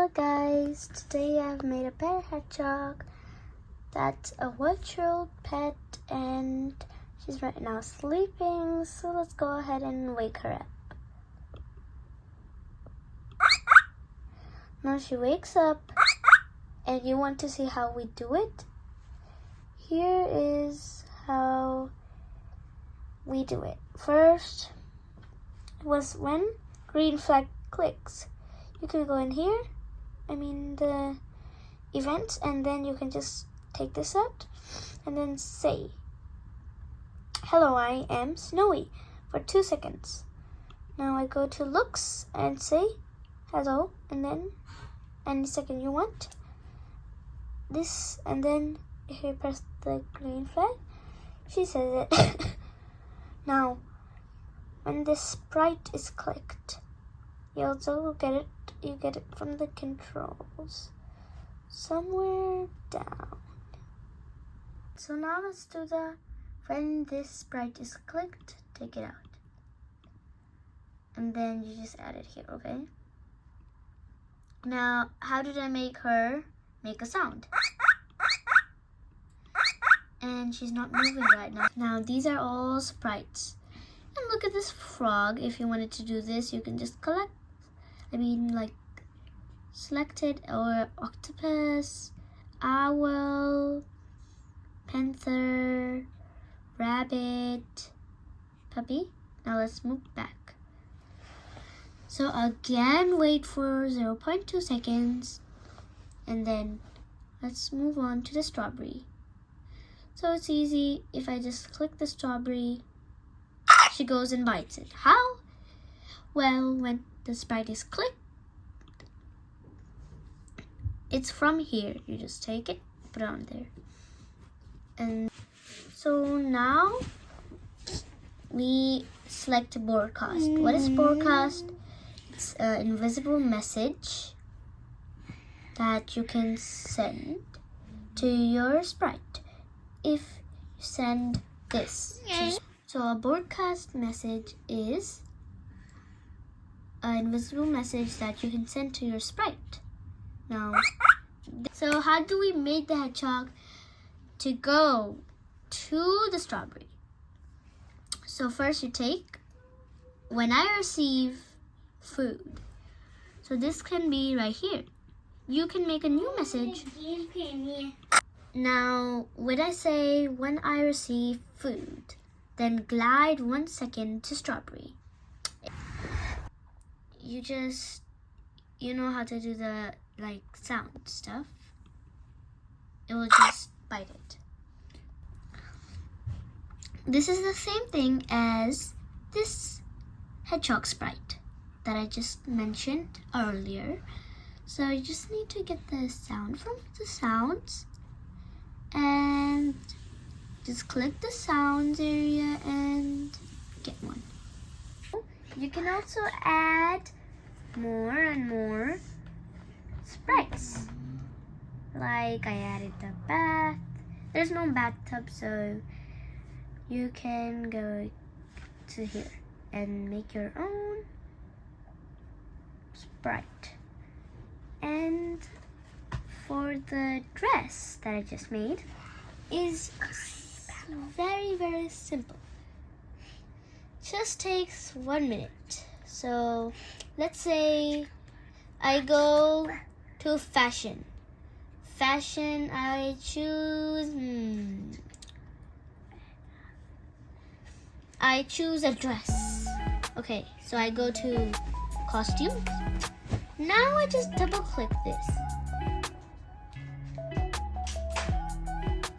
Hello guys, today I've made a pet hedgehog that's a virtual pet and she's right now sleeping, so let's go ahead and wake her up. Now she wakes up and you want to see how we do it? Here is how we do it. First was when green flag clicks. You can go in here, the events, and then you can just take this out and then say, hello, I am Snowy for 2 seconds. Now I go to looks and say hello, and then any second you want this, and then if you press the green flag, she says it. Now when this sprite is clicked, you also get it from the controls somewhere down. So now let's do when this sprite is clicked, take it out. And then you just add it here, okay? Now, how did I make her make a sound? And she's not moving right now. Now, these are all sprites. And look at this frog. If you wanted to do this, you can just select it, or octopus, owl, panther, rabbit, puppy. Now let's move back. So again, wait for 0.2 seconds, and then let's move on to the strawberry. So it's easy. If I just click the strawberry, she goes and bites it. How? Well, when the sprite is clicked, it's from here. You just take it, put it on there. And so now we select broadcast. What is broadcast? It's an invisible message that you can send to your sprite if you send this. So a broadcast message is an invisible message that you can send to your sprite. Now, so how do we make the hedgehog to go to the strawberry? So first you take, when I receive food. So this can be right here. You can make a new message. Now, when I say, when I receive food, then glide 1 second to strawberry. You know how to do the sound stuff. It will just bite it. This is the same thing as this hedgehog sprite that I just mentioned earlier. So you just need to get the sound from the sounds and just click the sounds area and get one. You can also add more and more sprites. Like I added the bath. There's no bathtub, so you can go to here and make your own sprite. And for the dress that I just made is very, very simple. Just takes 1 minute. So let's say I go to fashion. I choose a dress. Okay, so I go to costumes. Now I just double click this.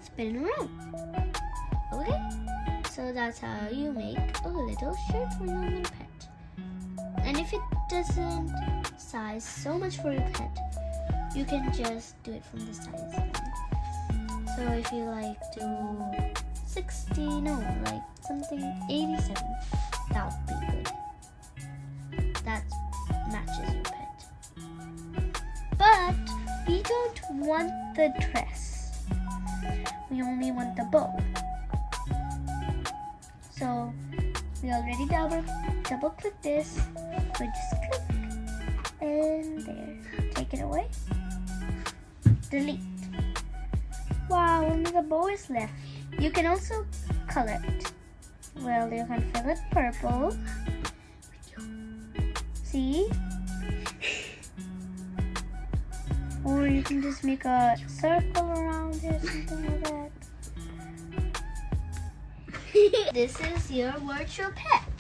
Spin it around. Okay, so that's how you make a little shirt for your little pet. And if it doesn't size so much for your pet, you can just do it from the size. So if you do 87, that would be good. That matches your pet. But we don't want the dress. We only want the bow. So we already double click this. So just click and there. take it away. Delete. Wow, only the bow is left. You can also color it. Well, you can fill it purple. See? Or you can just make a circle around it, something like that. This is your virtual pet.